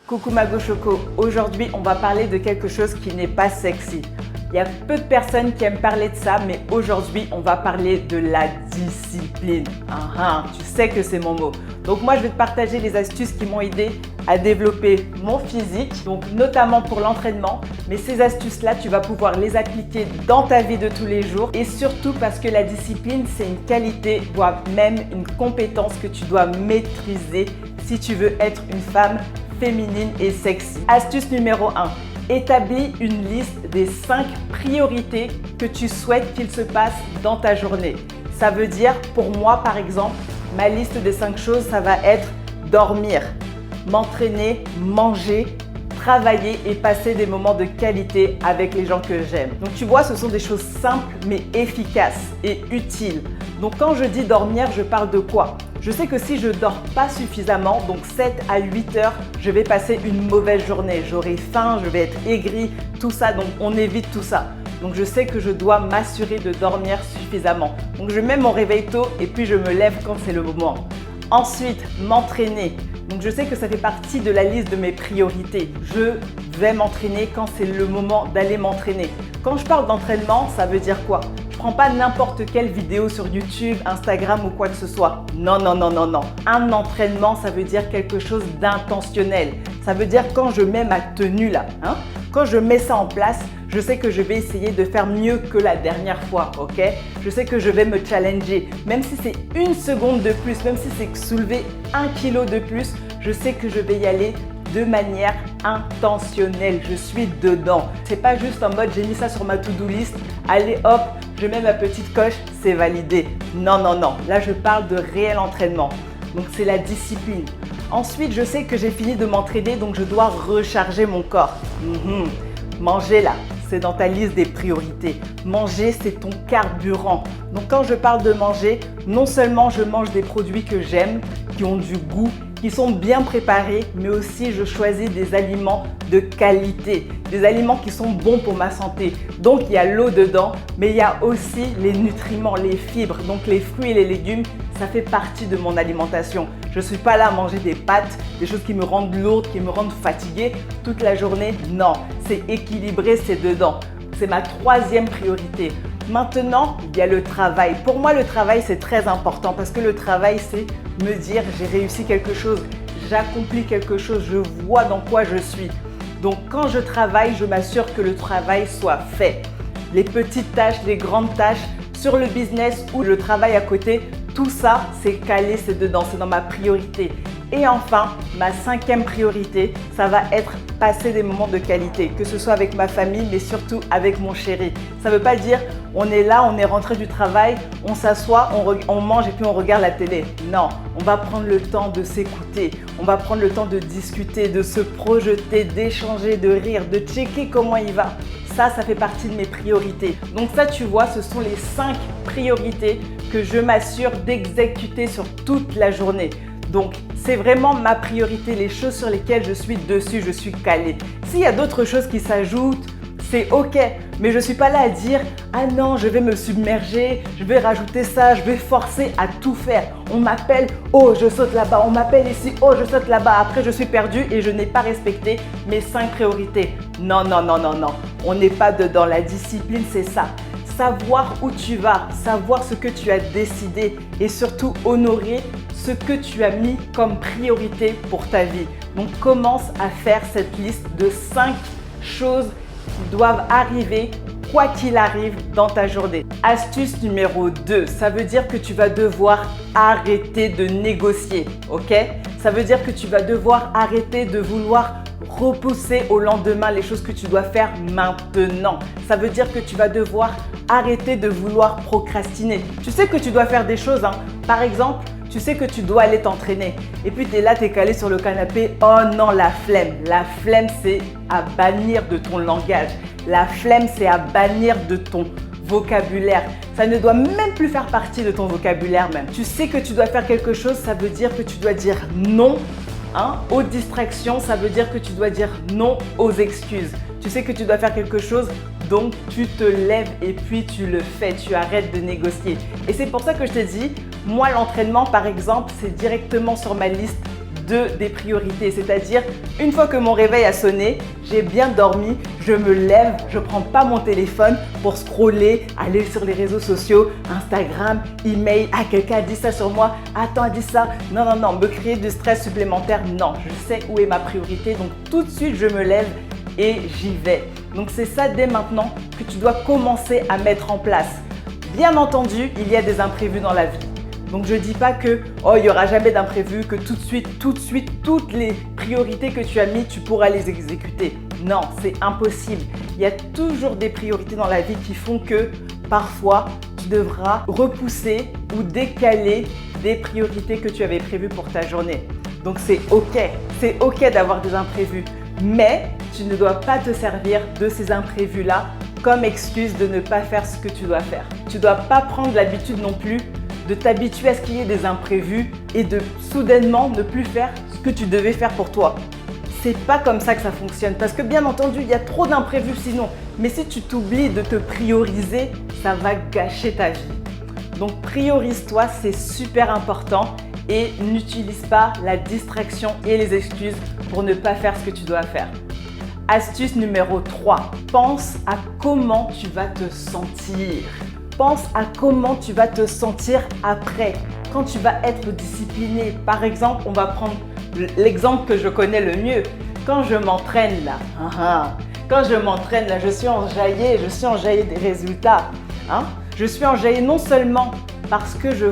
Coucou Mago Choco, aujourd'hui on va parler de quelque chose qui n'est pas sexy. Il y a peu de personnes qui aiment parler de ça, mais aujourd'hui on va parler de la discipline. Tu sais que c'est mon mot. Donc moi je vais te partager les astuces qui m'ont aidé à développer mon physique, donc notamment pour l'entraînement. Mais ces astuces-là, tu vas pouvoir les appliquer dans ta vie de tous les jours et surtout parce que la discipline, c'est une qualité, voire même une compétence que tu dois maîtriser si tu veux être une femme féminine et sexy. Astuce numéro 1. Établis une liste des 5 priorités que tu souhaites qu'il se passe dans ta journée. Ça veut dire, pour moi par exemple, ma liste des 5 choses, ça va être dormir, m'entraîner, manger, travailler et passer des moments de qualité avec les gens que j'aime. Donc tu vois, ce sont des choses simples mais efficaces et utiles. Donc quand je dis dormir, je parle de quoi? Je sais que si je dors pas suffisamment, donc 7 à 8 heures, je vais passer une mauvaise journée. J'aurai faim, je vais être aigrie, tout ça, donc on évite tout ça. Donc je sais que je dois m'assurer de dormir suffisamment. Donc je mets mon réveil tôt et puis je me lève quand c'est le moment. Ensuite, m'entraîner. Donc je sais que ça fait partie de la liste de mes priorités. Je vais m'entraîner quand c'est le moment d'aller m'entraîner. Quand je parle d'entraînement, ça veut dire quoi? Je ne prends pas n'importe quelle vidéo sur YouTube, Instagram ou quoi que ce soit. Non. Un entraînement, ça veut dire quelque chose d'intentionnel. Ça veut dire quand je mets ma tenue là, quand je mets ça en place, je sais que je vais essayer de faire mieux que la dernière fois, ok? Je sais que je vais me challenger. Même si c'est une seconde de plus, même si c'est soulever 1 kilo de plus, je sais que je vais y aller de manière intentionnelle. Je suis dedans. C'est pas juste en mode j'ai mis ça sur ma to-do list, allez hop, je mets ma petite coche, c'est validé. Non. Là, je parle de réel entraînement. Donc, c'est la discipline. Ensuite, je sais que j'ai fini de m'entraîner, donc je dois recharger mon corps. Manger là, c'est dans ta liste des priorités. Manger, c'est ton carburant. Donc quand je parle de manger, non seulement je mange des produits que j'aime, qui ont du goût, qui sont bien préparés, mais aussi je choisis des aliments de qualité, des aliments qui sont bons pour ma santé. Donc il y a l'eau dedans, mais il y a aussi les nutriments, les fibres. Donc les fruits et les légumes, ça fait partie de mon alimentation. Je ne suis pas là à manger des pâtes, des choses qui me rendent lourde, qui me rendent fatiguée toute la journée. Non, c'est équilibré, c'est dedans. C'est ma 3e priorité. Maintenant, il y a le travail. Pour moi, le travail, c'est très important parce que le travail, c'est me dire j'ai réussi quelque chose, j'accomplis quelque chose, je vois dans quoi je suis. Donc, quand je travaille, je m'assure que le travail soit fait. Les petites tâches, les grandes tâches sur le business ou le travail à côté, tout ça, c'est calé, c'est dedans, c'est dans ma priorité. Et enfin, ma 5e priorité, ça va être passer des moments de qualité, que ce soit avec ma famille, mais surtout avec mon chéri. Ça ne veut pas dire on est là, on est rentré du travail, on s'assoit, on mange et puis on regarde la télé. Non, on va prendre le temps de s'écouter, on va prendre le temps de discuter, de se projeter, d'échanger, de rire, de checker comment il va. Ça fait partie de mes priorités. Donc ça, tu vois, ce sont les 5 priorités que je m'assure d'exécuter sur toute la journée. Donc, c'est vraiment ma priorité, les choses sur lesquelles je suis dessus, je suis calée. S'il y a d'autres choses qui s'ajoutent, c'est ok, mais je ne suis pas là à dire « Ah non, je vais me submerger, je vais rajouter ça, je vais forcer à tout faire. On m'appelle, oh je saute là-bas, on m'appelle ici, oh je saute là-bas. Après, je suis perdue et je n'ai pas respecté mes 5 priorités. » Non. On n'est pas dedans. La discipline, c'est ça. Savoir où tu vas, savoir ce que tu as décidé et surtout honorer ce que tu as mis comme priorité pour ta vie. Donc, commence à faire cette liste de 5 choses qui doivent arriver quoi qu'il arrive dans ta journée. Astuce numéro 2, ça veut dire que tu vas devoir arrêter de négocier, ok? Ça veut dire que tu vas devoir arrêter de vouloir repousser au lendemain les choses que tu dois faire maintenant. Ça veut dire que tu vas devoir arrêter de vouloir procrastiner. Tu sais que tu dois faire des choses, Par exemple, tu sais que tu dois aller t'entraîner et puis tu es là, tu es calé sur le canapé. Oh non, la flemme. La flemme, c'est à bannir de ton langage. La flemme, c'est à bannir de ton vocabulaire. Ça ne doit même plus faire partie de ton vocabulaire même. Tu sais que tu dois faire quelque chose, ça veut dire que tu dois dire non aux distractions, ça veut dire que tu dois dire non aux excuses. Tu sais que tu dois faire quelque chose, donc tu te lèves et puis tu le fais, tu arrêtes de négocier. Et c'est pour ça que je te dis, moi l'entraînement par exemple, c'est directement sur ma liste des priorités. C'est-à-dire, une fois que mon réveil a sonné, j'ai bien dormi, je me lève, je ne prends pas mon téléphone pour scroller, aller sur les réseaux sociaux, Instagram, email, ah quelqu'un a dit ça sur moi, attends, a dit ça. Non, non, non, me créer du stress supplémentaire, non, je sais où est ma priorité, donc tout de suite je me lève et j'y vais. Donc c'est ça dès maintenant que tu dois commencer à mettre en place. Bien entendu, il y a des imprévus dans la vie. Donc je ne dis pas que il n'y aura jamais d'imprévu, que tout de suite, toutes les priorités que tu as mises, tu pourras les exécuter. Non, c'est impossible. Il y a toujours des priorités dans la vie qui font que parfois, tu devras repousser ou décaler des priorités que tu avais prévues pour ta journée. Donc c'est OK d'avoir des imprévus. Mais tu ne dois pas te servir de ces imprévus-là comme excuse de ne pas faire ce que tu dois faire. Tu ne dois pas prendre l'habitude non plus de t'habituer à ce qu'il y ait des imprévus et de soudainement ne plus faire ce que tu devais faire pour toi. C'est pas comme ça que ça fonctionne parce que bien entendu, il y a trop d'imprévus sinon. Mais si tu t'oublies de te prioriser, ça va gâcher ta vie. Donc priorise-toi, c'est super important et n'utilise pas la distraction et les excuses pour ne pas faire ce que tu dois faire. Astuce numéro 3, pense à comment tu vas te sentir. Pense à comment tu vas te sentir après, quand tu vas être discipliné. Par exemple, on va prendre l'exemple que je connais le mieux. Quand je m'entraîne là, je suis enjaillée des résultats. Je suis enjaillée non seulement parce que je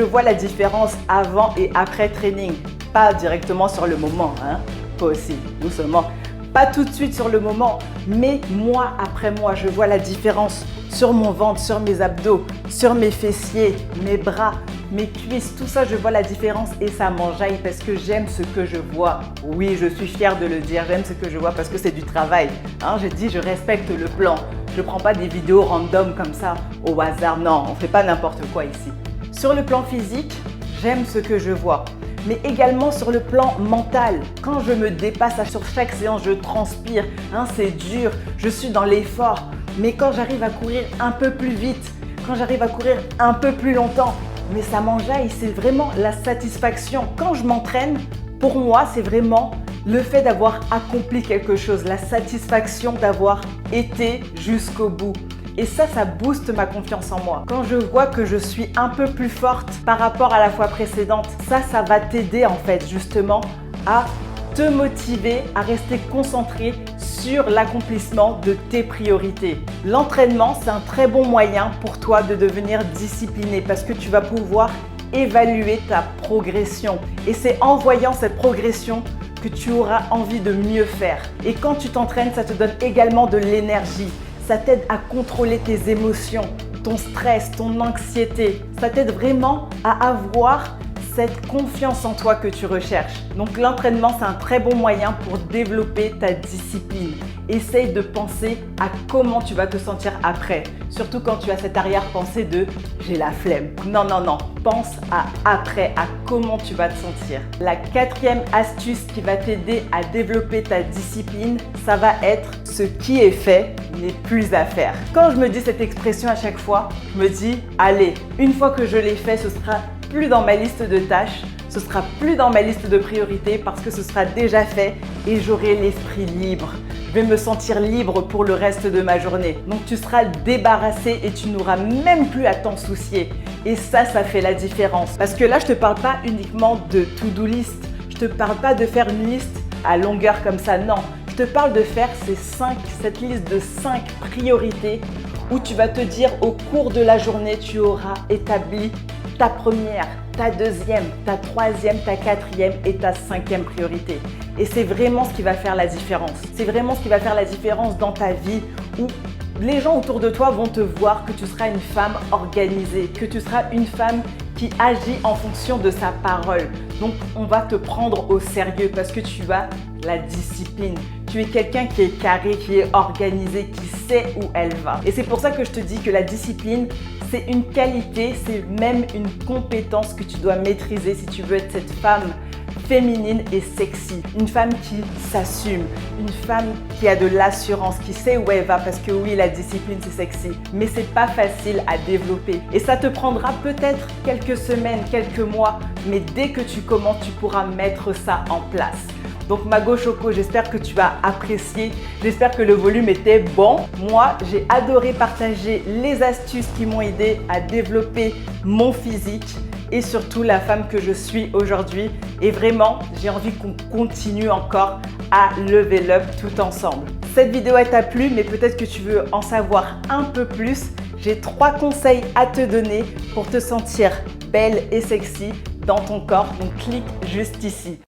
vois la différence avant et après training. Pas directement sur le moment, pas aussi, doucement. Pas tout de suite sur le moment, mais mois après mois, je vois la différence sur mon ventre, sur mes abdos, sur mes fessiers, mes bras, mes cuisses, tout ça, je vois la différence et ça m'enjaille parce que j'aime ce que je vois. Oui, je suis fière de le dire, j'aime ce que je vois parce que c'est du travail. Je dis, je respecte le plan. Je ne prends pas des vidéos random comme ça au hasard. Non, on ne fait pas n'importe quoi ici. Sur le plan physique, j'aime ce que je vois. Mais également sur le plan mental. Quand je me dépasse sur chaque séance, je transpire, c'est dur, je suis dans l'effort. Mais quand j'arrive à courir un peu plus vite, quand j'arrive à courir un peu plus longtemps, mais ça m'enjaille, c'est vraiment la satisfaction. Quand je m'entraîne, pour moi, c'est vraiment le fait d'avoir accompli quelque chose, la satisfaction d'avoir été jusqu'au bout. Et ça booste ma confiance en moi. Quand je vois que je suis un peu plus forte par rapport à la fois précédente, ça va t'aider en fait justement à te motiver, à rester concentré sur l'accomplissement de tes priorités. L'entraînement, c'est un très bon moyen pour toi de devenir discipliné parce que tu vas pouvoir évaluer ta progression. Et c'est en voyant cette progression que tu auras envie de mieux faire. Et quand tu t'entraînes, ça te donne également de l'énergie. Ça t'aide à contrôler tes émotions, ton stress, ton anxiété. Ça t'aide vraiment à avoir cette confiance en toi que tu recherches. Donc l'entraînement, c'est un très bon moyen pour développer ta discipline. Essaye de penser à comment tu vas te sentir après. Surtout quand tu as cette arrière-pensée de « j'ai la flemme ». Non, non, non. Pense à après, à comment tu vas te sentir. La 4e astuce qui va t'aider à développer ta discipline, ça va être « ce qui est fait n'est plus à faire ». Quand je me dis cette expression à chaque fois, je me dis « allez, une fois que je l'ai fait, ce sera plus dans ma liste de tâches, ce sera plus dans ma liste de priorités parce que ce sera déjà fait et j'aurai l'esprit libre. Je vais me sentir libre pour le reste de ma journée. Donc tu seras débarrassé et tu n'auras même plus à t'en soucier. Et ça fait la différence. Parce que là, je ne te parle pas uniquement de to-do list. Je ne te parle pas de faire une liste à longueur comme ça, non. Je te parle de faire cette liste de 5 priorités où tu vas te dire au cours de la journée, tu auras établi ta première, ta deuxième, ta troisième, ta quatrième et ta 5e priorité. Et c'est vraiment ce qui va faire la différence. C'est vraiment ce qui va faire la différence dans ta vie où les gens autour de toi vont te voir que tu seras une femme organisée, que tu seras une femme qui agit en fonction de sa parole. Donc, on va te prendre au sérieux parce que tu as la discipline. Tu es quelqu'un qui est carré, qui est organisé, qui sait où elle va. Et c'est pour ça que je te dis que la discipline, c'est une qualité, c'est même une compétence que tu dois maîtriser si tu veux être cette femme féminine et sexy, une femme qui s'assume, une femme qui a de l'assurance, qui sait où elle va parce que oui, la discipline c'est sexy, mais c'est pas facile à développer et ça te prendra peut-être quelques semaines, quelques mois, mais dès que tu commences, tu pourras mettre ça en place. Donc Mago Choco, j'espère que tu as apprécié, j'espère que le volume était bon. Moi, j'ai adoré partager les astuces qui m'ont aidé à développer mon physique et surtout la femme que je suis aujourd'hui. Et vraiment, j'ai envie qu'on continue encore à level up tout ensemble. Cette vidéo t'a plu, mais peut-être que tu veux en savoir un peu plus. J'ai 3 conseils à te donner pour te sentir belle et sexy dans ton corps. Donc clique juste ici.